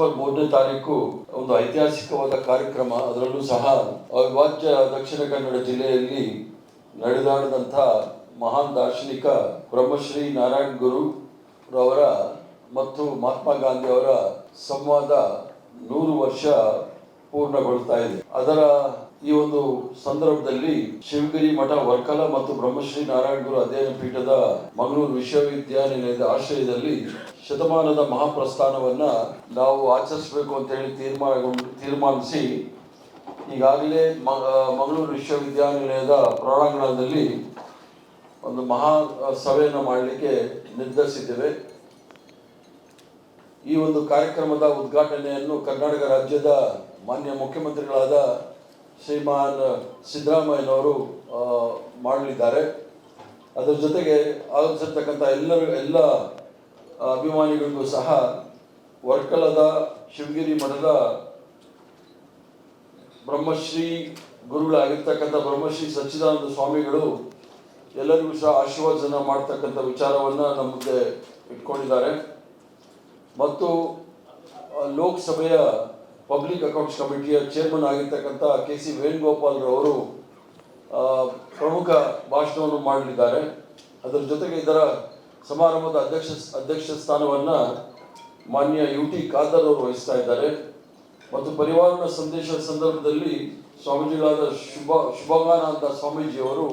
December 3ನೇ ತಾರೀಕು ಒಂದು ಐತಿಹಾಸಿಕವಾದ ಕಾರ್ಯಕ್ರಮ, ಅದರಲ್ಲೂ ಸಹ ಅವಿಭಾಜ್ಯ ದಕ್ಷಿಣ ಕನ್ನಡ ಜಿಲ್ಲೆಯಲ್ಲಿ ನಡೆದಾಡಿದಂಥ ಮಹಾನ್ ದಾರ್ಶನಿಕ ಬ್ರಹ್ಮಶ್ರೀ ನಾರಾಯಣ ಗುರು ರವರ ಮತ್ತು ಮಹಾತ್ಮ ಗಾಂಧಿ ಅವರ ಸಂವಾದ 100 ವರ್ಷ ಪೂರ್ಣಗೊಳ್ತಾ ಇದೆ. ಅದರ ಈ ಒಂದು ಸಂದರ್ಭದಲ್ಲಿ ಶಿವಗಿರಿ ಮಠ ವರ್ಕಲ ಮತ್ತು ಬ್ರಹ್ಮಶ್ರೀ ನಾರಾಯಣ ಗುರು ಅಧ್ಯಯನ ಪೀಠದ ಮಂಗಳೂರು ವಿಶ್ವವಿದ್ಯಾನಿಲಯದ ಆಶ್ರಯದಲ್ಲಿ ಶತಮಾನದ ಮಹಾಪ್ರಸ್ಥಾನವನ್ನ ನಾವು ಆಚರಿಸಬೇಕು ಅಂತ ಹೇಳಿ ತೀರ್ಮಾನಿಸಿ ಈಗಾಗಲೇ ಮಂಗಳೂರು ವಿಶ್ವವಿದ್ಯಾನಿಲಯದ ಪ್ರಾಂಗಣದಲ್ಲಿ ಒಂದು ಮಹಾ ಸಭೆಯನ್ನು ಮಾಡಲಿಕ್ಕೆ ನಿರ್ಧರಿಸಿದ್ದೇವೆ. ಈ ಒಂದು ಕಾರ್ಯಕ್ರಮದ ಉದ್ಘಾಟನೆಯನ್ನು ಕರ್ನಾಟಕ ರಾಜ್ಯದ ಮಾನ್ಯ ಮುಖ್ಯಮಂತ್ರಿಗಳಾದ ಶ್ರೀಮಾನ್ ಸಿದ್ದರಾಮಯ್ಯನವರು ಮಾಡಲಿದ್ದಾರೆ. ಅದರ ಜೊತೆಗೆ ಆಗಮಿಸಿರ್ತಕ್ಕಂಥ ಎಲ್ಲ ಅಭಿಮಾನಿಗಳಿಗೂ ಸಹ ವರ್ಕಲದ ಶಿವಗಿರಿ ಮಠದ ಬ್ರಹ್ಮಶ್ರೀ ಗುರುಗಳಾಗಿರ್ತಕ್ಕಂಥ ಬ್ರಹ್ಮಶ್ರೀ ಸಚ್ಚಿದಾನಂದ ಸ್ವಾಮಿಗಳು ಎಲ್ಲರಿಗೂ ಸಹ ಆಶೀರ್ವಚನ ಮಾಡ್ತಕ್ಕಂಥ ವಿಚಾರವನ್ನು ನಮ್ಮ ಮುಂದೆ ಇಟ್ಕೊಂಡಿದ್ದಾರೆ. ಮತ್ತು ಲೋಕಸಭೆಯ ಪಬ್ಲಿಕ್ ಅಕೌಂಟ್ಸ್ ಕಮಿಟಿಯ ಚೇರ್ಮನ್ ಆಗಿರ್ತಕ್ಕಂಥ KC ವೇಣುಗೋಪಾಲ್ ರವರು ಪ್ರಮುಖ ಭಾಷಣವನ್ನು ಮಾಡಲಿದ್ದಾರೆ. ಅದರ ಜೊತೆಗೆ ಇದರ ಸಮಾರಂಭದ ಅಧ್ಯಕ್ಷ ಸ್ಥಾನವನ್ನು ಮಾನ್ಯ UT ಖಾದರ್ ಅವರು ವಹಿಸ್ತಾ ಇದ್ದಾರೆ. ಮತ್ತು ಪರಿವಾರನ ಸಂದೇಶದ ಸಂದರ್ಭದಲ್ಲಿ ಸ್ವಾಮೀಜಿಗಳಾದ ಶುಭಾನಂದ ಸ್ವಾಮೀಜಿಯವರು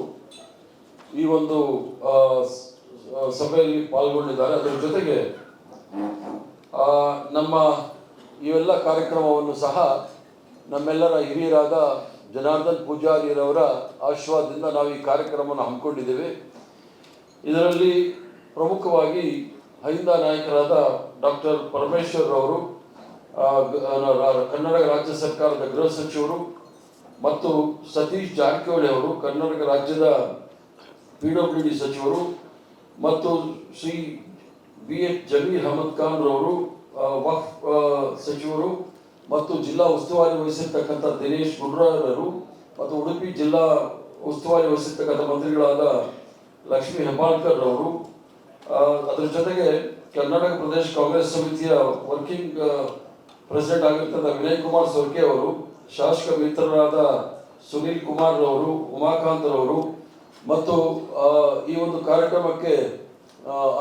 ಈ ಒಂದು ಸಭೆಯಲ್ಲಿ ಪಾಲ್ಗೊಂಡಿದ್ದಾರೆ. ಅದರ ಜೊತೆಗೆ ನಮ್ಮ ಇವೆಲ್ಲ ಕಾರ್ಯಕ್ರಮವನ್ನು ಸಹ ನಮ್ಮೆಲ್ಲರ ಹಿರಿಯರಾದ ಜನಾರ್ದನ್ ಪೂಜಾರಿರವರ ಆಶೀರ್ವಾದದಿಂದ ನಾವು ಈ ಕಾರ್ಯಕ್ರಮವನ್ನು ಹಮ್ಮಿಕೊಂಡಿದ್ದೇವೆ. ಇದರಲ್ಲಿ ಪ್ರಮುಖವಾಗಿ ಅಹಿಂದ ನಾಯಕರಾದ ಡಾಕ್ಟರ್ ಪರಮೇಶ್ವರ್ ಅವರು, ಕರ್ನಾಟಕ ರಾಜ್ಯ ಸರ್ಕಾರದ ಗೃಹ ಸಚಿವರು, ಮತ್ತು ಸತೀಶ್ ಜಾರಕಿಹೊಳಿ ಅವರು ಕರ್ನಾಟಕ ರಾಜ್ಯದ PWD ಸಚಿವರು, ಮತ್ತು ಶ್ರೀ BH ಜಮೀರ್ ಅಹಮದ್ ಖಾನ್ ರವರು ವಕ್ಫ್ ಸಚಿವರು, ಮತ್ತು ಜಿಲ್ಲಾ ಉಸ್ತುವಾರಿ ವಹಿಸಿರ್ತಕ್ಕಂಥ ದಿನೇಶ್ ಗುಂಡೂರಾವ್ರವರು, ಮತ್ತು ಉಡುಪಿ ಜಿಲ್ಲಾ ಉಸ್ತುವಾರಿ ವಹಿಸಿರ್ತಕ್ಕಂಥ ಮಂತ್ರಿಗಳಾದ ಲಕ್ಷ್ಮೀ ಹೆಬ್ಬಾಳ್ಕರ್ ರವರು, ಅದರ ಜೊತೆಗೆ ಕರ್ನಾಟಕ ಪ್ರದೇಶ ಕಾಂಗ್ರೆಸ್ ಸಮಿತಿಯ ವರ್ಕಿಂಗ್ ಪ್ರೆಸಿಡೆಂಟ್ ಆಗಿರ್ತಕ್ಕಂಥ ವಿನಯ್ ಕುಮಾರ್ ಸೊರ್ಕೆ ಅವರು, ಶಾಸಕ ಮಿತ್ರರಾದ ಸುನೀಲ್ ಕುಮಾರ್ ರವರು, ಉಮಾಕಾಂತ್ ರವರು, ಮತ್ತು ಈ ಒಂದು ಕಾರ್ಯಕ್ರಮಕ್ಕೆ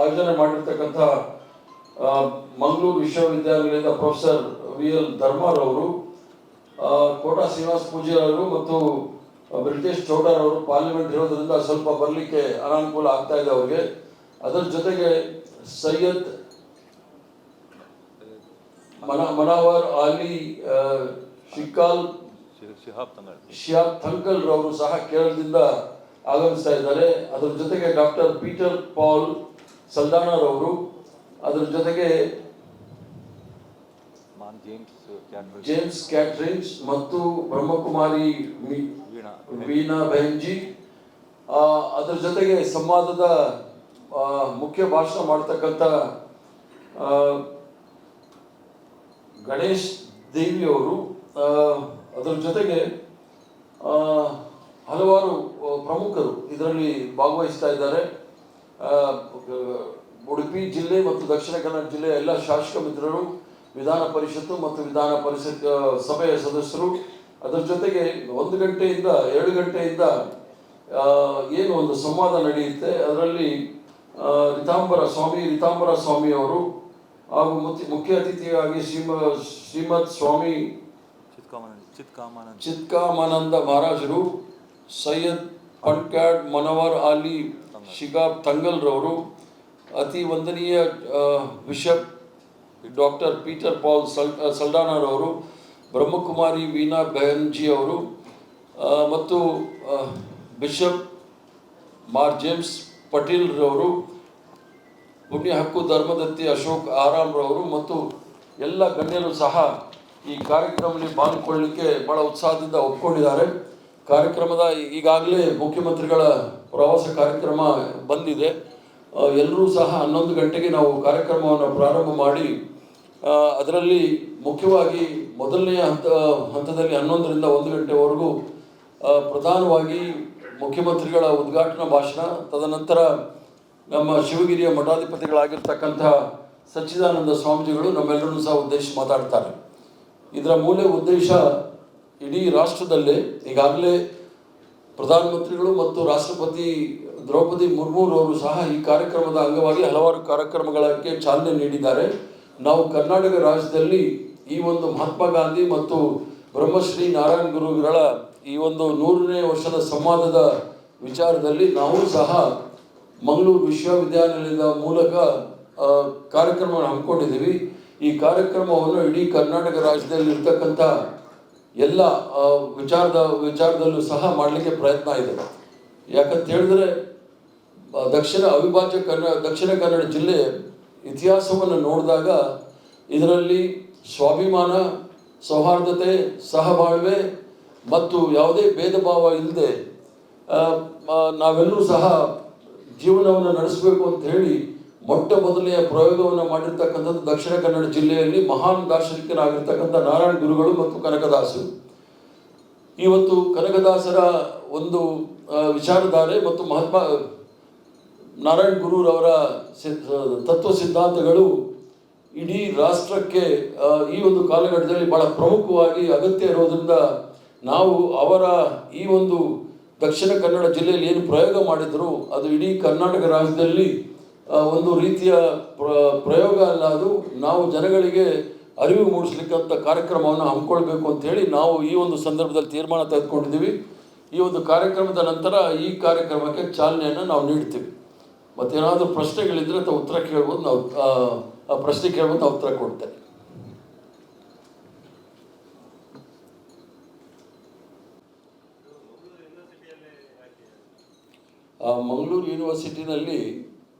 ಆಯೋಜನೆ ಮಾಡಿರ್ತಕ್ಕಂಥ ಮಂಗಳೂರು ವಿಶ್ವವಿದ್ಯಾನಿಲಯದ ಪ್ರೊಫೆಸರ್ VL ಧರ್ಮಾರ್ ಅವರು, ಕೋಟಾ ಶ್ರೀನಿವಾಸ್ ಪೂಜಾರವರು ಮತ್ತು ಬ್ರಿಟೇಶ್ ಚೌಡಾರ್ ಅವರು ಪಾರ್ಲಿಮೆಂಟ್ ಇರೋದ್ರಿಂದ ಸ್ವಲ್ಪ ಬರಲಿಕ್ಕೆ ಅನಾನುಕೂಲ ಆಗ್ತಾ ಇದೆ ಅವರಿಗೆ. ಅದರ ಜೊತೆಗೆ ಸೈಯದ್ ಮನಾವರ್ ಆಲಿ ಶಿಹಾಬ್ ಥಂಕಲ್ ರವರು ಸಹ ಕೇರಳದಿಂದ ಆಗಮಿಸ್ತಾ ಇದ್ದಾರೆ. ಅದರ ಜೊತೆಗೆ ಡಾಕ್ಟರ್ ಪೀಟರ್ ಪಾಲ್ ಸಲ್ದಾನರ್ ಅವರು, ಅದರ ಜೊತೆಗೆ ಜೇಮ್ಸ್ ಕ್ಯಾಟ್ರಿನ್ಸ್ ಮತ್ತು ಬ್ರಹ್ಮಕುಮಾರಿ ವೀಣಾ ಬೆಹನ್ಜಿ, ಅದರ ಜೊತೆಗೆ ಸಂವಾದದ ಮುಖ್ಯ ಭಾಷಣ ಮಾಡ್ತಕ್ಕಂಥ ಗಣೇಶ್ ದೇವಿ ಅವರು, ಅದರ ಜೊತೆಗೆ ಹಲವಾರು ಪ್ರಮುಖರು ಇದರಲ್ಲಿ ಭಾಗವಹಿಸ್ತಾ ಇದ್ದಾರೆ. ಉಡುಪಿ ಜಿಲ್ಲೆ ಮತ್ತು ದಕ್ಷಿಣ ಕನ್ನಡ ಜಿಲ್ಲೆಯ ಎಲ್ಲ ಶಾಸಕ ಮಿತ್ರರು, ವಿಧಾನ ಪರಿಷತ್ತು ಮತ್ತು ವಿಧಾನ ಪರಿಷತ್ ಸಭೆಯ ಸದಸ್ಯರು, ಅದರ ಜೊತೆಗೆ 1 ಗಂಟೆಯಿಂದ 2 ಗಂಟೆಯಿಂದ ಏನು ಒಂದು ಸಂವಾದ ನಡೆಯುತ್ತೆ. ಅದರಲ್ಲಿ ರಿತಾಂಬರ ಸ್ವಾಮಿ ಅವರು ಹಾಗೂ ಮುಖ್ಯ ಅತಿಥಿಯಾಗಿ ಶ್ರೀಮದ್ ಸ್ವಾಮಿ ಚಿತ್ಕಾಮಾನಂದ ಮಹಾರಾಜರು, ಸೈಯದ್ ಪನ್ಕ್ಯಾಡ್ ಮನವರ್ ಆಲಿ ಶಿಗಾಬ್ ಥಂಗಲ್ ರವರು, ಅತಿ ವಂದನೀಯ ಬಿಷಪ್ ಡಾಕ್ಟರ್ ಪೀಟರ್ ಪಾಲ್ ಸಲ್ಡಾನರ್ ಅವರು, ಬ್ರಹ್ಮಕುಮಾರಿ ವೀಣಾ ಬೆಹನ್ಜಿ ಅವರು, ಮತ್ತು ಬಿಷಪ್ ಮಾರ್ ಜೇಮ್ಸ್ ಪಟೇಲ್ ರವರು, ಪುಣ್ಯ ಹಕ್ಕು ಧರ್ಮದತ್ತಿ ಅಶೋಕ್ ಆರಾಮ್ ರವರು, ಮತ್ತು ಎಲ್ಲ ಗಣ್ಯರು ಸಹ ಈ ಕಾರ್ಯಕ್ರಮದಲ್ಲಿ ಪಾಲ್ಗೊಳ್ಳಲಿಕ್ಕೆ ಬಹಳ ಉತ್ಸಾಹದಿಂದ ಒಪ್ಕೊಂಡಿದ್ದಾರೆ. ಕಾರ್ಯಕ್ರಮದ ಈಗಾಗಲೇ ಮುಖ್ಯಮಂತ್ರಿಗಳ ಪ್ರವಾಸ ಕಾರ್ಯಕ್ರಮ ಬಂದಿದೆ. ಎಲ್ಲರೂ ಸಹ 11 ಗಂಟೆಗೆ ನಾವು ಕಾರ್ಯಕ್ರಮವನ್ನು ಪ್ರಾರಂಭ ಮಾಡಿ, ಅದರಲ್ಲಿ ಮುಖ್ಯವಾಗಿ ಮೊದಲನೆಯ ಹಂತದಲ್ಲಿ 11ರಿಂದ 1 ಗಂಟೆವರೆಗೂ ಪ್ರಧಾನವಾಗಿ ಮುಖ್ಯಮಂತ್ರಿಗಳ ಉದ್ಘಾಟನಾ ಭಾಷಣ, ತದನಂತರ ನಮ್ಮ ಶಿವಗಿರಿಯ ಮಠಾಧಿಪತಿಗಳಾಗಿರ್ತಕ್ಕಂಥ ಸಚ್ಚಿದಾನಂದ ಸ್ವಾಮೀಜಿಗಳು ನಮ್ಮೆಲ್ಲರೂ ಸಹ ಉದ್ದೇಶಿಸಿ ಮಾತಾಡ್ತಾರೆ. ಇದರ ಮೂಲ ಉದ್ದೇಶ ಇಡೀ ರಾಷ್ಟ್ರದಲ್ಲೇ ಈಗಾಗಲೇ ಪ್ರಧಾನಮಂತ್ರಿಗಳು ಮತ್ತು ರಾಷ್ಟ್ರಪತಿ ದ್ರೌಪದಿ ಮುರ್ಮುರವರು ಸಹ ಈ ಕಾರ್ಯಕ್ರಮದ ಅಂಗವಾಗಿ ಹಲವಾರು ಕಾರ್ಯಕ್ರಮಗಳಿಗೆ ಚಾಲನೆ ನೀಡಿದ್ದಾರೆ. ನಾವು ಕರ್ನಾಟಕ ರಾಜ್ಯದಲ್ಲಿ ಈ ಒಂದು ಮಹಾತ್ಮ ಗಾಂಧಿ ಮತ್ತು ಬ್ರಹ್ಮಶ್ರೀ ನಾರಾಯಣ ಗುರುಗಳ ಈ ಒಂದು 100ನೇ ವರ್ಷದ ಸಂವಾದದ ವಿಚಾರದಲ್ಲಿ ನಾವು ಸಹ ಮಂಗಳೂರು ವಿಶ್ವವಿದ್ಯಾನಿಲಯದ ಮೂಲಕ ಕಾರ್ಯಕ್ರಮವನ್ನು ಹಮ್ಮಿಕೊಂಡಿದ್ದೀವಿ. ಈ ಕಾರ್ಯಕ್ರಮವನ್ನು ಇಡೀ ಕರ್ನಾಟಕ ರಾಜ್ಯದಲ್ಲಿ ಇರ್ತಕ್ಕಂಥ ಎಲ್ಲ ವಿಚಾರದಲ್ಲೂ ಸಹ ಮಾಡಲಿಕ್ಕೆ ಪ್ರಯತ್ನ ಇದೆ. ಯಾಕಂತ ಹೇಳಿದ್ರೆ ದಕ್ಷಿಣ ಕನ್ನಡ ಜಿಲ್ಲೆ ಇತಿಹಾಸವನ್ನು ನೋಡಿದಾಗ ಇದರಲ್ಲಿ ಸ್ವಾಭಿಮಾನ, ಸೌಹಾರ್ದತೆ, ಸಹಬಾಳ್ವೆ ಮತ್ತು ಯಾವುದೇ ಭೇದ ಭಾವ ಇಲ್ಲದೆ ನಾವೆಲ್ಲರೂ ಸಹ ಜೀವನವನ್ನು ನಡೆಸಬೇಕು ಅಂತ ಹೇಳಿ ಮೊಟ್ಟ ಮೊದಲನೆಯ ಪ್ರಯೋಗವನ್ನು ಮಾಡಿರ್ತಕ್ಕಂಥದ್ದು ದಕ್ಷಿಣ ಕನ್ನಡ ಜಿಲ್ಲೆಯಲ್ಲಿ ಮಹಾನ್ ದಾರ್ಶನಿಕರಾಗಿರ್ತಕ್ಕಂಥ ನಾರಾಯಣ ಗುರುಗಳು ಮತ್ತು ಕನಕದಾಸರು. ಇವತ್ತು ಕನಕದಾಸರ ಒಂದು ವಿಚಾರಧಾರೆ ಮತ್ತು ಮಹಾತ್ಮ ನಾರಾಯಣ ಗುರುರವರ ತತ್ವ ಸಿದ್ಧಾಂತಗಳು ಇಡೀ ರಾಷ್ಟ್ರಕ್ಕೆ ಈ ಒಂದು ಕಾಲಘಟ್ಟದಲ್ಲಿ ಬಹಳ ಪ್ರಮುಖವಾಗಿ ಅಗತ್ಯ ಇರೋದ್ರಿಂದ ನಾವು ಅವರ ಈ ಒಂದು ದಕ್ಷಿಣ ಕನ್ನಡ ಜಿಲ್ಲೆಯಲ್ಲಿ ಏನು ಪ್ರಯೋಗ ಮಾಡಿದ್ರು ಅದು ಇಡೀ ಕರ್ನಾಟಕ ರಾಜ್ಯದಲ್ಲಿ ಒಂದು ರೀತಿಯ ಪ್ರಯೋಗ ಅಲ್ಲ, ಅದು ನಾವು ಜನಗಳಿಗೆ ಅರಿವು ಮೂಡಿಸ್ಲಿಕ್ಕಂಥ ಕಾರ್ಯಕ್ರಮವನ್ನು ಹಮ್ಮಿಕೊಳ್ಬೇಕು ಅಂತೇಳಿ ನಾವು ಈ ಒಂದು ಸಂದರ್ಭದಲ್ಲಿ ತೀರ್ಮಾನ ತೆಗೆದುಕೊಂಡಿದ್ದೀವಿ. ಈ ಒಂದು ಕಾರ್ಯಕ್ರಮದ ನಂತರ ಈ ಕಾರ್ಯಕ್ರಮಕ್ಕೆ ಚಾಲನೆಯನ್ನು ನಾವು ನೀಡ್ತೀವಿ. ಮತ್ತೇನಾದರೂ ಪ್ರಶ್ನೆಗಳಿದ್ದರೆ ಅಥವಾ ಉತ್ತರ ಕೇಳ್ಬೋದು, ನಾವು ಆ ಪ್ರಶ್ನೆ ಕೇಳ್ಬೋದು, ನಾವು ಉತ್ತರ ಕೊಡ್ತೇವೆ. ಮಂಗಳೂರು ಯೂನಿವರ್ಸಿಟಿನಲ್ಲಿ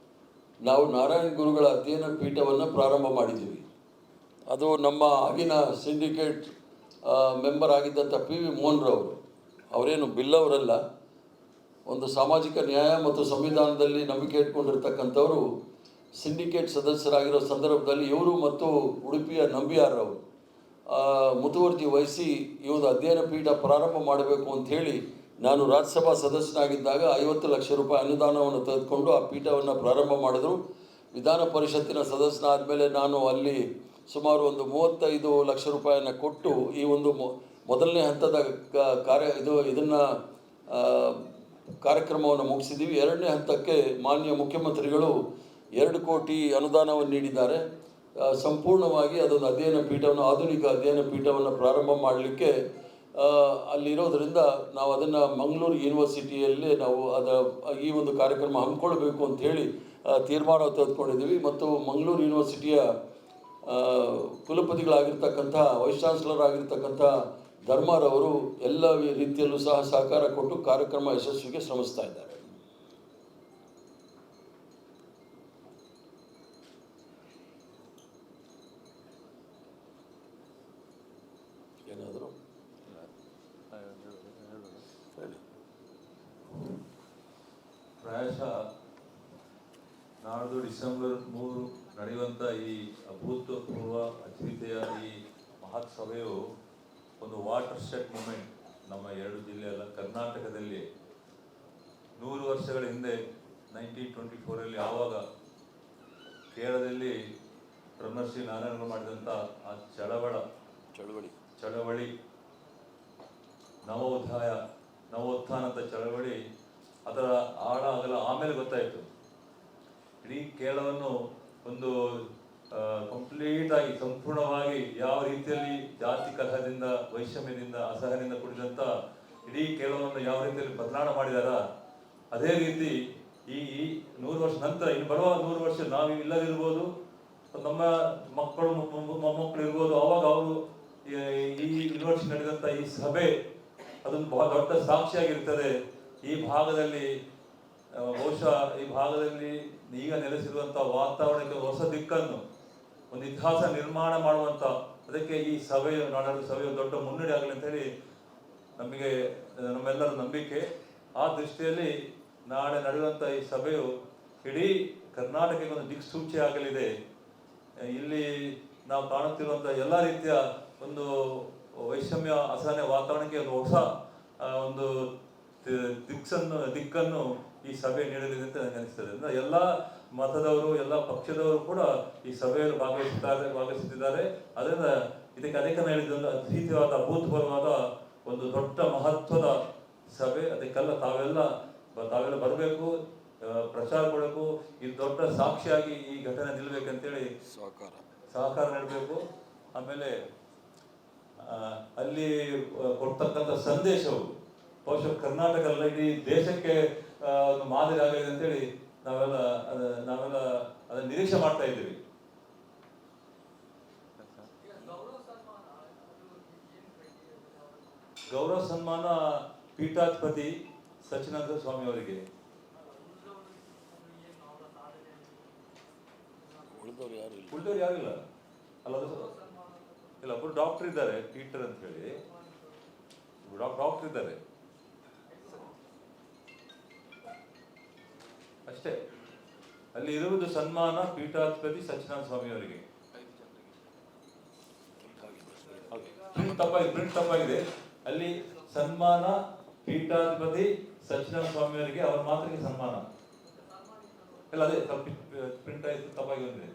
ನಾವು ನಾರಾಯಣ ಗುರುಗಳ ಅಧ್ಯಯನ ಪೀಠವನ್ನು ಪ್ರಾರಂಭ ಮಾಡಿದ್ದೀವಿ. ಅದು ನಮ್ಮ ಆಗಿನ ಸಿಂಡಿಕೇಟ್ ಮೆಂಬರ್ ಆಗಿದ್ದಂಥ PV ಮೋಹನ್ರವರು, ಅವರೇನು ಬಿಲ್ಲವರಲ್ಲ, ಒಂದು ಸಾಮಾಜಿಕ ನ್ಯಾಯ ಮತ್ತು ಸಂವಿಧಾನದಲ್ಲಿ ನಂಬಿಕೆ ಇಟ್ಕೊಂಡಿರ್ತಕ್ಕಂಥವರು. ಸಿಂಡಿಕೇಟ್ ಸದಸ್ಯರಾಗಿರೋ ಸಂದರ್ಭದಲ್ಲಿ ಇವರು ಮತ್ತು ಉಡುಪಿಯ ನಂಬಿಯಾರವರು ಮುತುವರ್ಜಿ ವಹಿಸಿ ಈ ಒಂದು ಅಧ್ಯಯನ ಪೀಠ ಪ್ರಾರಂಭ ಮಾಡಬೇಕು ಅಂಥೇಳಿ ನಾನು ರಾಜ್ಯಸಭಾ ಸದಸ್ಯನಾಗಿದ್ದಾಗ 50 ಲಕ್ಷ ರೂಪಾಯಿ ಅನುದಾನವನ್ನು ತೆಗೆದುಕೊಂಡು ಆ ಪೀಠವನ್ನು ಪ್ರಾರಂಭ ಮಾಡಿದ್ರು. ವಿಧಾನ ಪರಿಷತ್ತಿನ ಸದಸ್ಯನಾದ ಮೇಲೆ ನಾನು ಅಲ್ಲಿ ಸುಮಾರು ಒಂದು 35 ಲಕ್ಷ ರೂಪಾಯಿಯನ್ನು ಕೊಟ್ಟು ಈ ಒಂದು ಮೊದಲನೇ ಹಂತದ ಇದನ್ನು ಕಾರ್ಯಕ್ರಮವನ್ನು ಮುಗಿಸಿದ್ದೀವಿ. ಎರಡನೇ ಹಂತಕ್ಕೆ ಮಾನ್ಯ ಮುಖ್ಯಮಂತ್ರಿಗಳು 2 ಕೋಟಿ ಅನುದಾನವನ್ನು ನೀಡಿದ್ದಾರೆ. ಸಂಪೂರ್ಣವಾಗಿ ಅದೊಂದು ಅಧ್ಯಯನ ಪೀಠವನ್ನು, ಆಧುನಿಕ ಅಧ್ಯಯನ ಪೀಠವನ್ನು ಪ್ರಾರಂಭ ಮಾಡಲಿಕ್ಕೆ ಅಲ್ಲಿರೋದರಿಂದ ನಾವು ಅದನ್ನು ಮಂಗಳೂರು ಯೂನಿವರ್ಸಿಟಿಯಲ್ಲೇ ನಾವು ಈ ಒಂದು ಕಾರ್ಯಕ್ರಮ ಹಮ್ಮಿಕೊಳ್ಬೇಕು ಅಂಥೇಳಿ ತೀರ್ಮಾನ ತೆಗೆದುಕೊಂಡಿದ್ದೀವಿ. ಮತ್ತು ಮಂಗಳೂರು ಯೂನಿವರ್ಸಿಟಿಯ ಕುಲಪತಿಗಳಾಗಿರ್ತಕ್ಕಂಥ ವೈಸ್ ಚಾನ್ಸಲರ್ ಆಗಿರ್ತಕ್ಕಂಥ ಧರ್ಮರವರು ಎಲ್ಲ ರೀತಿಯಲ್ಲೂ ಸಹ ಸಹಕಾರ ಕೊಟ್ಟು ಕಾರ್ಯಕ್ರಮ ಯಶಸ್ವಿಗೆ ಶ್ರಮಿಸ್ತಾ ಇದ್ದಾರೆ. ಏನಾದರೂ ಪ್ರಾಯಶಃ ನಾಡ್ದು ಡಿಸೆಂಬರ್ 3 ನಡೆಯುವಂಥ ಈ ಅಭೂತಪೂರ್ವ ಅದ್ವಿತೀಯ ಈ ಮಹತ್ ಸಭೆಯು ಒಂದು ವಾಟರ್ ಶೆಡ್ ಮೂಮೆಂಟ್ ನಮ್ಮ 2 ಜಿಲ್ಲೆಯಲ್ಲ, ಕರ್ನಾಟಕದಲ್ಲಿ 100 ವರ್ಷಗಳ ಹಿಂದೆ 1924 ಆವಾಗ ಕೇರಳದಲ್ಲಿ ಬ್ರಹ್ಮಶ್ರೀ ನಾರಾಯಣರು ಮಾಡಿದಂಥ ಆ ಚಳವಳಿ ನವೋತ್ಥಾನದ ಚಳವಳಿ, ಅದರ ಆಳ ಅಗಲ ಆಮೇಲೆ ಗೊತ್ತಾಯಿತು. ಇಡೀ ಕೇರಳವನ್ನು ಒಂದು ಕಂಪ್ಲೀಟ್ ಆಗಿ ಸಂಪೂರ್ಣವಾಗಿ ಯಾವ ರೀತಿಯಲ್ಲಿ ಜಾತಿ ಕಲಹದಿಂದ, ವೈಷಮ್ಯದಿಂದ, ಅಸಹನೆಯಿಂದ ಕೂಡಿದಂಥ ಇಡೀ ಕೇರಳವನ್ನು ಯಾವ ರೀತಿಯಲ್ಲಿ ಬದಲಾವಣೆ ಮಾಡಿದಾರ, ಅದೇ ರೀತಿ ಈ 100 ವರ್ಷ ನಂತರ ಇನ್ನು ಬರುವ 100 ವರ್ಷ ನಾವು ಇಲ್ಲದಿರ್ಬೋದು, ನಮ್ಮ ಮಕ್ಕಳು ಮೊಮ್ಮಕ್ಕಳು ಇರ್ಬೋದು. ಅವಾಗ ಅವರು ಈ ಯೂನಿವರ್ಸಿಟಿ ನಡೆದಂಥ ಈ ಸಭೆ ಅದೊಂದು ಬಹಳ ದೊಡ್ಡ ಸಾಕ್ಷಿಯಾಗಿರ್ತದೆ. ಈ ಭಾಗದಲ್ಲಿ ಬಹುಶಃ ಈ ಭಾಗದಲ್ಲಿ ಈಗ ನೆಲೆಸಿರುವಂಥ ವಾತಾವರಣಕ್ಕೆ ಹೊಸ ದಿಕ್ಕನ್ನು, ಒಂದು ಇತಿಹಾಸ ನಿರ್ಮಾಣ ಮಾಡುವಂಥ, ಅದಕ್ಕೆ ಈ ನಾಡಾದ ಸಭೆಯು ದೊಡ್ಡ ಮುನ್ನಡೆ ಆಗಲಿ ಅಂತ ಹೇಳಿ ನಮ್ಮೆಲ್ಲರ ನಂಬಿಕೆ. ಆ ದೃಷ್ಟಿಯಲ್ಲಿ ನಾಳೆ ನಡೆಯುವಂಥ ಈ ಸಭೆಯು ಇಡೀ ಕರ್ನಾಟಕಕ್ಕೆ ಒಂದು ದಿಕ್ಸೂಚಿ ಆಗಲಿದೆ. ಇಲ್ಲಿ ನಾವು ಕಾಣುತ್ತಿರುವಂಥ ಎಲ್ಲ ರೀತಿಯ ಒಂದು ವೈಷಮ್ಯ, ಅಸಹನೆ ವಾತಾವರಣಕ್ಕೆ ಒಂದು ಹೊಸ ಒಂದು ದಿಕ್ಕನ್ನು ಈ ಸಭೆ ನೀಡಲಿದೆ ಅಂತ ನನಗೆ ಅನಿಸ್ತದೆ. ಎಲ್ಲ ಮತದವರು ಎಲ್ಲ ಪಕ್ಷದವರು ಕೂಡ ಈ ಸಭೆಯಲ್ಲಿ ಭಾಗವಹಿಸುತ್ತಿದ್ದಾರೆ. ಅದರಿಂದ ಇದಕ್ಕೆ ಅನೇಕ ಹೇಳಿದ ರೀತಿಯಾದ ಅಭೂತಪೂರ್ವವಾದ ಒಂದು ದೊಡ್ಡ ಮಹತ್ವದ ಸಭೆ. ಅದಕ್ಕೆಲ್ಲ ತಾವೆಲ್ಲ ಬರಬೇಕು, ಪ್ರಚಾರ ಕೊಡಬೇಕು, ಇದು ದೊಡ್ಡ ಸಾಕ್ಷಿಯಾಗಿ ಈ ಘಟನೆ ನಿಲ್ಲಬೇಕಂತೇಳಿ ಸಹಕಾರ ನೀಡಬೇಕು. ಆಮೇಲೆ ಅಲ್ಲಿ ಕೊಡ್ತಕ್ಕಂಥ ಸಂದೇಶವು ಬಹುಶಃ ಕರ್ನಾಟಕ ಅಲ್ಲ ಇಡೀ ದೇಶಕ್ಕೆ ಒಂದು ಮಾದರಿ ಆಗಲಿದೆ ಅಂತೇಳಿ ನಾವೆಲ್ಲ ಅದನ್ನು ನಿರೀಕ್ಷೆ ಮಾಡ್ತಾ ಇದ್ದೀವಿ. ಗೌರವ ಸನ್ಮಾನ ಪೀಠಾಧಿಪತಿ ಸಚ್ಚಿದಾನಂದ ಸ್ವಾಮಿ ಅವರಿಗೆ. ಉಳಿದವರು ಯಾರಿಲ್ಲ ಅಲ್ಲ, ಇಲ್ಲ, ಒಬ್ಬರು ಡಾಕ್ಟರ್ ಇದ್ದಾರೆ, ಪೀಟರ್ ಅಂತ ಹೇಳಿ ಡಾಕ್ಟರ್ ಇದ್ದಾರೆ ಅಷ್ಟೇ. ಅಲ್ಲಿ ಇರುವುದು ಸನ್ಮಾನ ಪೀಠಾಧಿಪತಿ ಸಚ್ಚಿದಾನಂದ ಸ್ವಾಮಿ ಅವರಿಗೆ. ಪ್ರಿಂಟ್ ತಪ್ಪಾಗಿದೆ. ಅಲ್ಲಿ ಸನ್ಮಾನ ಪೀಠಾಧಿಪತಿ ಸಚ್ಚಿದಾನಂದ ಸ್ವಾಮಿ ಅವರಿಗೆ, ಅವರ ಮಾತ್ರಕ್ಕೆ ಸನ್ಮಾನ ಇಲ್ಲ, ಅದೇ ಪ್ರಿಂಟ್ ಆಯ್ತು, ತಪ್ಪಾಗಿ ಬಂದಿದೆ.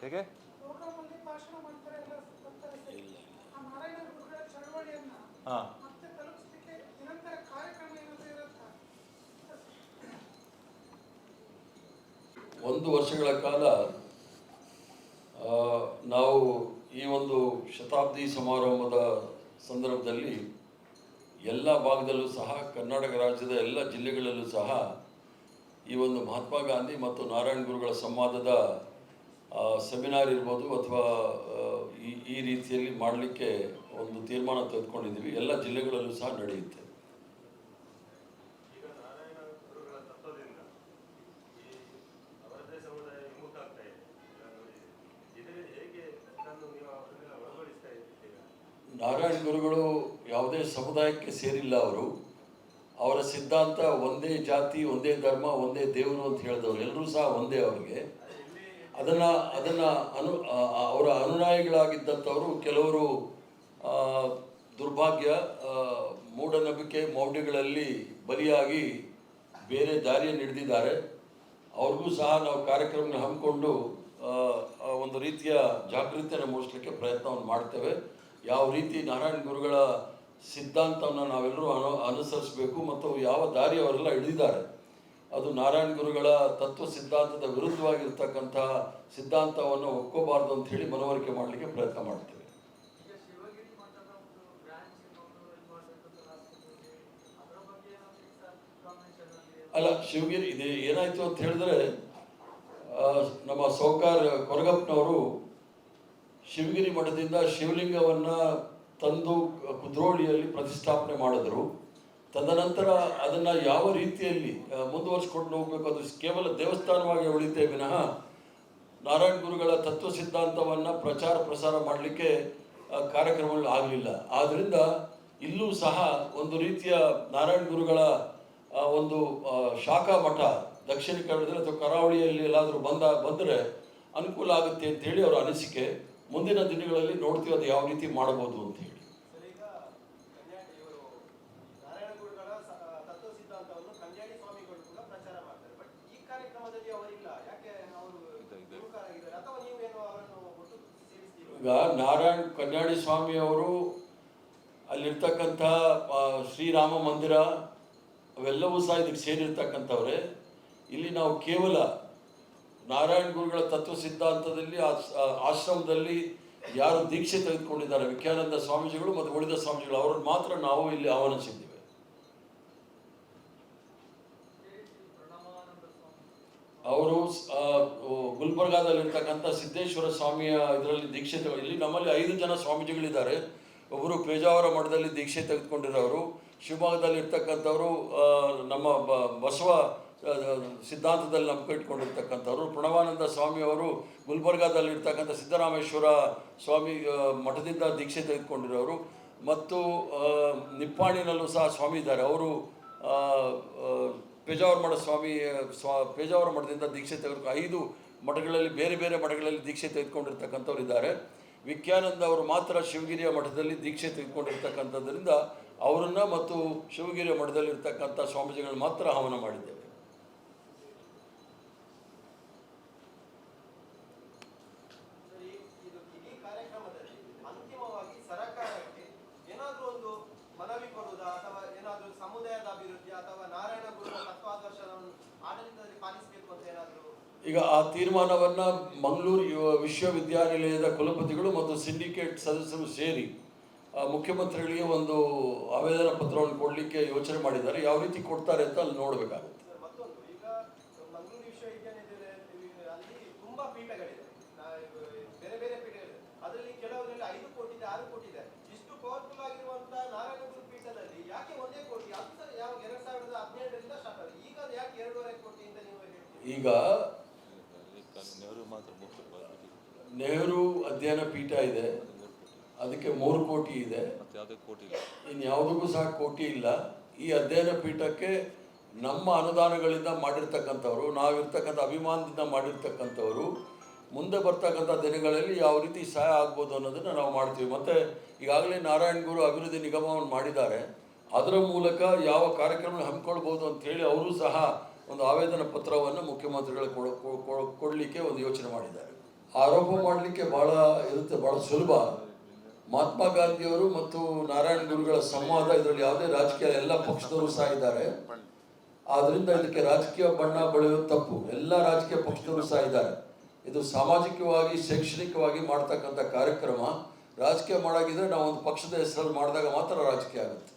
ಹೇಗೆ ಒಂದು ವರ್ಷಗಳ ಕಾಲ ನಾವು ಈ ಒಂದು ಶತಾಬ್ದಿ ಸಮಾರಂಭದ ಸಂದರ್ಭದಲ್ಲಿ ಎಲ್ಲ ಭಾಗದಲ್ಲೂ ಸಹ, ಕರ್ನಾಟಕ ರಾಜ್ಯದ ಎಲ್ಲ ಜಿಲ್ಲೆಗಳಲ್ಲೂ ಸಹ ಈ ಒಂದು ಮಹಾತ್ಮ ಗಾಂಧಿ ಮತ್ತು ನಾರಾಯಣ ಗುರುಗಳ ಸಂವಾದದ ಸೆಮಿನಾರ್ ಇರ್ಬೋದು ಅಥವಾ ಈ ರೀತಿಯಲ್ಲಿ ಮಾಡಲಿಕ್ಕೆ ಒಂದು ತೀರ್ಮಾನ ತೆಗೆದುಕೊಂಡಿದ್ದೀವಿ. ಎಲ್ಲ ಜಿಲ್ಲೆಗಳಲ್ಲೂ ಸಹ ನಡೆಯುತ್ತೆ. ನಾರಾಯಣ ಗುರುಗಳು ಯಾವುದೇ ಸಮುದಾಯಕ್ಕೆ ಸೇರಿಲ್ಲ. ಅವರ ಸಿದ್ಧಾಂತ ಒಂದೇ ಜಾತಿ, ಒಂದೇ ಧರ್ಮ, ಒಂದೇ ದೇವರು ಅಂತ ಹೇಳಿದವರು. ಎಲ್ಲರೂ ಸಹ ಒಂದೇ. ಅವರಿಗೆ ಅದನ್ನು ಅವರ ಅನುಯಾಯಿಗಳಾಗಿದ್ದಂಥವರು ಕೆಲವರು ದುರ್ಭಾಗ್ಯ, ಮೂಢನಂಬಿಕೆ, ಮೌಢ್ಯಗಳಲ್ಲಿ ಬಲಿಯಾಗಿ ಬೇರೆ ದಾರಿಯನ್ನು ಹಿಡಿದಿದ್ದಾರೆ. ಅವ್ರಿಗೂ ಸಹ ನಾವು ಕಾರ್ಯಕ್ರಮ ಹಮ್ಮಿಕೊಂಡು ಒಂದು ರೀತಿಯ ಜಾಗೃತಿಯನ್ನು ಮೂಡಿಸಲಿಕ್ಕೆ ಪ್ರಯತ್ನವನ್ನು ಮಾಡ್ತೇವೆ. ಯಾವ ರೀತಿ ನಾರಾಯಣ ಗುರುಗಳ ಸಿದ್ಧಾಂತವನ್ನು ನಾವೆಲ್ಲರೂ ಅನುಸರಿಸಬೇಕು ಮತ್ತು ಯಾವ ದಾರಿ ಅವರೆಲ್ಲ ಹಿಡಿದಿದ್ದಾರೆ, ಅದು ನಾರಾಯಣ ಗುರುಗಳ ತತ್ವ ಸಿದ್ಧಾಂತದ ವಿರುದ್ಧವಾಗಿರ್ತಕ್ಕಂಥ ಸಿದ್ಧಾಂತವನ್ನು ಒಪ್ಕೋಬಾರ್ದು ಅಂತ ಹೇಳಿ ಮನವರಿಕೆ ಮಾಡಲಿಕ್ಕೆ ಪ್ರಯತ್ನ ಮಾಡ್ತೇವೆ. ಅಲ್ಲ, ಶಿವಗಿರಿ ಇದೆ ಏನಾಯಿತು ಅಂತ ಹೇಳಿದ್ರೆ, ನಮ್ಮ ಸೌಕಾರ್ ಕೊರಗಪ್ಪನವರು ಶಿವಗಿರಿ ಮಠದಿಂದ ಶಿವಲಿಂಗವನ್ನು ತಂದು ಕುದ್ರೋಳಿಯಲ್ಲಿ ಪ್ರತಿಷ್ಠಾಪನೆ ಮಾಡಿದ್ರು. ತದನಂತರ ಅದನ್ನು ಯಾವ ರೀತಿಯಲ್ಲಿ ಮುಂದುವರಿಸ್ಕೊಂಡು ಹೋಗಬೇಕು, ಅದು ಕೇವಲ ದೇವಸ್ಥಾನವಾಗಿ ಉಳಿತೇ ವಿನಃ ನಾರಾಯಣ ಗುರುಗಳ ತತ್ವ ಸಿದ್ಧಾಂತವನ್ನು ಪ್ರಸಾರ ಮಾಡಲಿಕ್ಕೆ ಕಾರ್ಯಕ್ರಮಗಳು ಆಗಲಿಲ್ಲ. ಆದ್ದರಿಂದ ಇಲ್ಲೂ ಸಹ ಒಂದು ರೀತಿಯ ನಾರಾಯಣ ಗುರುಗಳ ಒಂದು ಶಾಖಾ ಮಠ ದಕ್ಷಿಣ ಕನ್ನಡದಲ್ಲಿ ಅಥವಾ ಕರಾವಳಿಯಲ್ಲಿ ಎಲ್ಲಾದರೂ ಬಂದರೆ ಅನುಕೂಲ ಆಗುತ್ತೆ ಅಂತೇಳಿ ಅವರ ಅನಿಸಿಕೆ. ಮುಂದಿನ ದಿನಗಳಲ್ಲಿ ನೋಡ್ತೀವಿ ಅದು ಯಾವ ರೀತಿ ಮಾಡಬಹುದು ಅಂತ ಹೇಳಿ. ಈಗ ನಾರಾಯಣ ಕನ್ಯಾಡಿ ಸ್ವಾಮಿ ಅವರು ಅಲ್ಲಿರ್ತಕ್ಕಂಥ ಶ್ರೀರಾಮ ಮಂದಿರ ಅವೆಲ್ಲವೂ ಸಹ ಇದಕ್ಕೆ ಸೇರಿರ್ತಕ್ಕಂಥವ್ರೆ. ಇಲ್ಲಿ ನಾವು ಕೇವಲ ನಾರಾಯಣ ಗುರುಗಳ ತತ್ವ ಸಿದ್ಧಾಂತದಲ್ಲಿ ಆಶ್ರಮದಲ್ಲಿ ಯಾರು ದೀಕ್ಷೆ ತೆಗೆದುಕೊಂಡಿದ್ದಾರೆ, ವಿಖ್ಯಾನಂದ ಸ್ವಾಮೀಜಿಗಳು ಮತ್ತು ಉಳಿದ ಸ್ವಾಮೀಜಿಗಳು, ಅವ್ರನ್ನ ಮಾತ್ರ ನಾವು ಇಲ್ಲಿ ಆಹ್ವಾನಿಸಿದ್ದೇವೆ. ಅವರು ಗುಲ್ಬರ್ಗಾದಲ್ಲಿರ್ತಕ್ಕಂಥ ಸಿದ್ದೇಶ್ವರ ಸ್ವಾಮಿಯ ಇದರಲ್ಲಿ ದೀಕ್ಷೆ ಇಲ್ಲಿ ನಮ್ಮಲ್ಲಿ 5 ಜನ ಸ್ವಾಮೀಜಿಗಳಿದ್ದಾರೆ. ಒಬ್ಬರು ಪೇಜಾವರ ಮಠದಲ್ಲಿ ದೀಕ್ಷೆ ತೆಗೆದುಕೊಂಡಿರೋರು, ಶಿವಮೊಗ್ಗದಲ್ಲಿ ಇರ್ತಕ್ಕಂಥವರು ನಮ್ಮ ಬಸವ ಸಿದ್ಧಾಂತದಲ್ಲಿ ನಂಬಿಕೆ ಇಟ್ಕೊಂಡಿರ್ತಕ್ಕಂಥವ್ರು, ಪ್ರಣವಾನಂದ ಸ್ವಾಮಿಯವರು ಗುಲ್ಬರ್ಗಾದಲ್ಲಿರ್ತಕ್ಕಂಥ ಸಿದ್ದರಾಮೇಶ್ವರ ಸ್ವಾಮಿ ಮಠದಿಂದ ದೀಕ್ಷೆ ತೆಗೆದುಕೊಂಡಿರೋರು, ಮತ್ತು ನಿಪ್ಪಾಣಿನಲ್ಲೂ ಸಹ ಸ್ವಾಮಿ ಇದ್ದಾರೆ. ಅವರು ಪೇಜಾವರ ಮಠ ಪೇಜಾವರ ಮಠದಿಂದ ದೀಕ್ಷೆ ತೆಗೆದುಕೊಂಡು 5 ಮಠಗಳಲ್ಲಿ ಬೇರೆ ಬೇರೆ ಮಠಗಳಲ್ಲಿ ದೀಕ್ಷೆ ತೆಗೆದುಕೊಂಡಿರ್ತಕ್ಕಂಥವ್ರು ಇದ್ದಾರೆ. ವಿಖ್ಯಾನಂದ ಅವರು ಮಾತ್ರ ಶಿವಗಿರಿಯ ಮಠದಲ್ಲಿ ದೀಕ್ಷೆ ತೆಗೆದುಕೊಂಡಿರ್ತಕ್ಕಂಥದ್ರಿಂದ ಅವರನ್ನು ಮತ್ತು ಶಿವಗಿರಿಯ ಮಠದಲ್ಲಿರ್ತಕ್ಕಂಥ ಸ್ವಾಮೀಜಿಗಳು ಮಾತ್ರ ಆಹ್ವಾನ ಮಾಡಿದ್ದೇವೆ. ಅಂತಿಮವಾಗಿ ಸರ್ಕಾರಕ್ಕೆ ಏನಾದರೂ ಒಂದು ಮನವಿ ಕೊಡುವುದಾ ಅಥವಾ ಏನಾದರೂ ಸಮುದಾಯದ ಅಭಿವೃದ್ಧಿ ಅಥವಾ ನಾರಾಯಣ ಗುರುಗಳ ತತ್ವಾದರ್ಶವನ್ನು ಆಡಳಿತದಲ್ಲಿ ಪಾಲಿಸಬೇಕು ಅಂತ ಏನಾದರೂ? ಈಗ ಆ ತೀರ್ಮಾನವನ್ನು ಮಂಗಳೂರು ವಿಶ್ವವಿದ್ಯಾನಿಲಯದ ಕುಲಪತಿಗಳು ಮತ್ತು ಸಿಂಡಿಕೇಟ್ ಸದಸ್ಯರು ಸೇರಿ ಮುಖ್ಯಮಂತ್ರಿಗಳಿಗೆ ಒಂದು ಆವೇದನ ಪತ್ರವನ್ನು ಕೊಡಲಿಕ್ಕೆ ಯೋಚನೆ ಮಾಡಿದ್ದಾರೆ. ಯಾವ ರೀತಿ ಕೊಡ್ತಾರೆ ಅಂತ ಅಲ್ಲಿ ನೋಡಬೇಕಾಗುತ್ತೆ. ಮತ್ತೊಂದು, ಈಗ ಮಂಗಳೂರು ವಿಶ್ವವಿದ್ಯಾನಿಲಯದಲ್ಲಿ ಅಲ್ಲಿ ತುಂಬಾ ಪೀಠಗಳಿದೆ, ಬೇರೆ ಬೇರೆ ಪೀಠಗಳಿದೆ. ಅದರಲ್ಲಿ ಕೆಲವರಲ್ಲಿ 5 ಕೋಟಿ ಇದೆ, 6 ಕೋಟಿ ಇದೆ. ಇಷ್ಟು ಪವರ್ಫುಲ್ ಆಗಿರುವಂತಹ ನಾರಾಯಣ ಗುರು ಪೀಠದಲ್ಲಿ ಯಾಕೆ 1 ಕೋಟಿ? ಅದು ಯಾವ 2017ರಿಂದ ಸ್ಟಾರ್ಟ್ ಆಗಿದೆ, ಈಗ ಯಾಕೆ 2.5 ಕೋಟಿ ಅಂತ ನೀವು ಹೇಳ್ತೀರಿ? ಈಗ ನೆಹರು ಅಧ್ಯಯನ ಪೀಠ ಇದೆ, ಅದಕ್ಕೆ 3 ಕೋಟಿ ಇದೆ, ಇನ್ಯಾವುದಕ್ಕೂ ಸಹ ಕೋಟಿ ಇಲ್ಲ. ಈ ಅಧ್ಯಯನ ಪೀಠಕ್ಕೆ ನಮ್ಮ ಅನುದಾನಗಳಿಂದ ಮಾಡಿರ್ತಕ್ಕಂಥವ್ರು, ನಾವಿರ್ತಕ್ಕಂಥ ಅಭಿಮಾನದಿಂದ ಮಾಡಿರ್ತಕ್ಕಂಥವ್ರು, ಮುಂದೆ ಬರ್ತಕ್ಕಂಥ ದಿನಗಳಲ್ಲಿ ಯಾವ ರೀತಿ ಸಹಾಯ ಆಗ್ಬೋದು ಅನ್ನೋದನ್ನು ನಾವು ಮಾಡ್ತೀವಿ. ಮತ್ತು ಈಗಾಗಲೇ ನಾರಾಯಣ ಗುರು ಅಭಿವೃದ್ಧಿ ನಿಗಮವನ್ನು ಮಾಡಿದ್ದಾರೆ, ಅದರ ಮೂಲಕ ಯಾವ ಕಾರ್ಯಕ್ರಮ ಹಮ್ಮಿಕೊಳ್ಬೋದು ಅಂಥೇಳಿ ಅವರು ಸಹ ಒಂದು ಆವೇದನ ಪತ್ರವನ್ನು ಮುಖ್ಯಮಂತ್ರಿಗಳು ಕೊಡಲಿಕ್ಕೆ ಒಂದು ಯೋಚನೆ ಮಾಡಿದ್ದಾರೆ. ಆರೋಪ ಮಾಡಲಿಕ್ಕೆ ಭಾಳ ಇರುತ್ತೆ, ಭಾಳ ಸುಲಭ. ಮಹಾತ್ಮ ಗಾಂಧಿಯವರು ಮತ್ತು ನಾರಾಯಣ ಗುರುಗಳ ಸಂವಾದ, ಇದರಲ್ಲಿ ಯಾವುದೇ ರಾಜಕೀಯ, ಎಲ್ಲ ಪಕ್ಷದವರು ಸಹ ಇದ್ದಾರೆ. ಆದ್ದರಿಂದ ಇದಕ್ಕೆ ರಾಜಕೀಯ ಬಣ್ಣ ಬಳಿಯೋದು ತಪ್ಪು. ಎಲ್ಲ ರಾಜಕೀಯ ಪಕ್ಷದವರು ಸಹ ಇದ್ದಾರೆ. ಇದು ಸಾಮಾಜಿಕವಾಗಿ ಶೈಕ್ಷಣಿಕವಾಗಿ ಮಾಡ್ತಕ್ಕಂಥ ಕಾರ್ಯಕ್ರಮ. ರಾಜಕೀಯ ಮಾಡಾಗಿದ್ರೆ ನಾವು ಒಂದು ಪಕ್ಷದ ಹೆಸರಲ್ಲಿ ಮಾಡಿದಾಗ ಮಾತ್ರ ರಾಜಕೀಯ ಆಗುತ್ತೆ.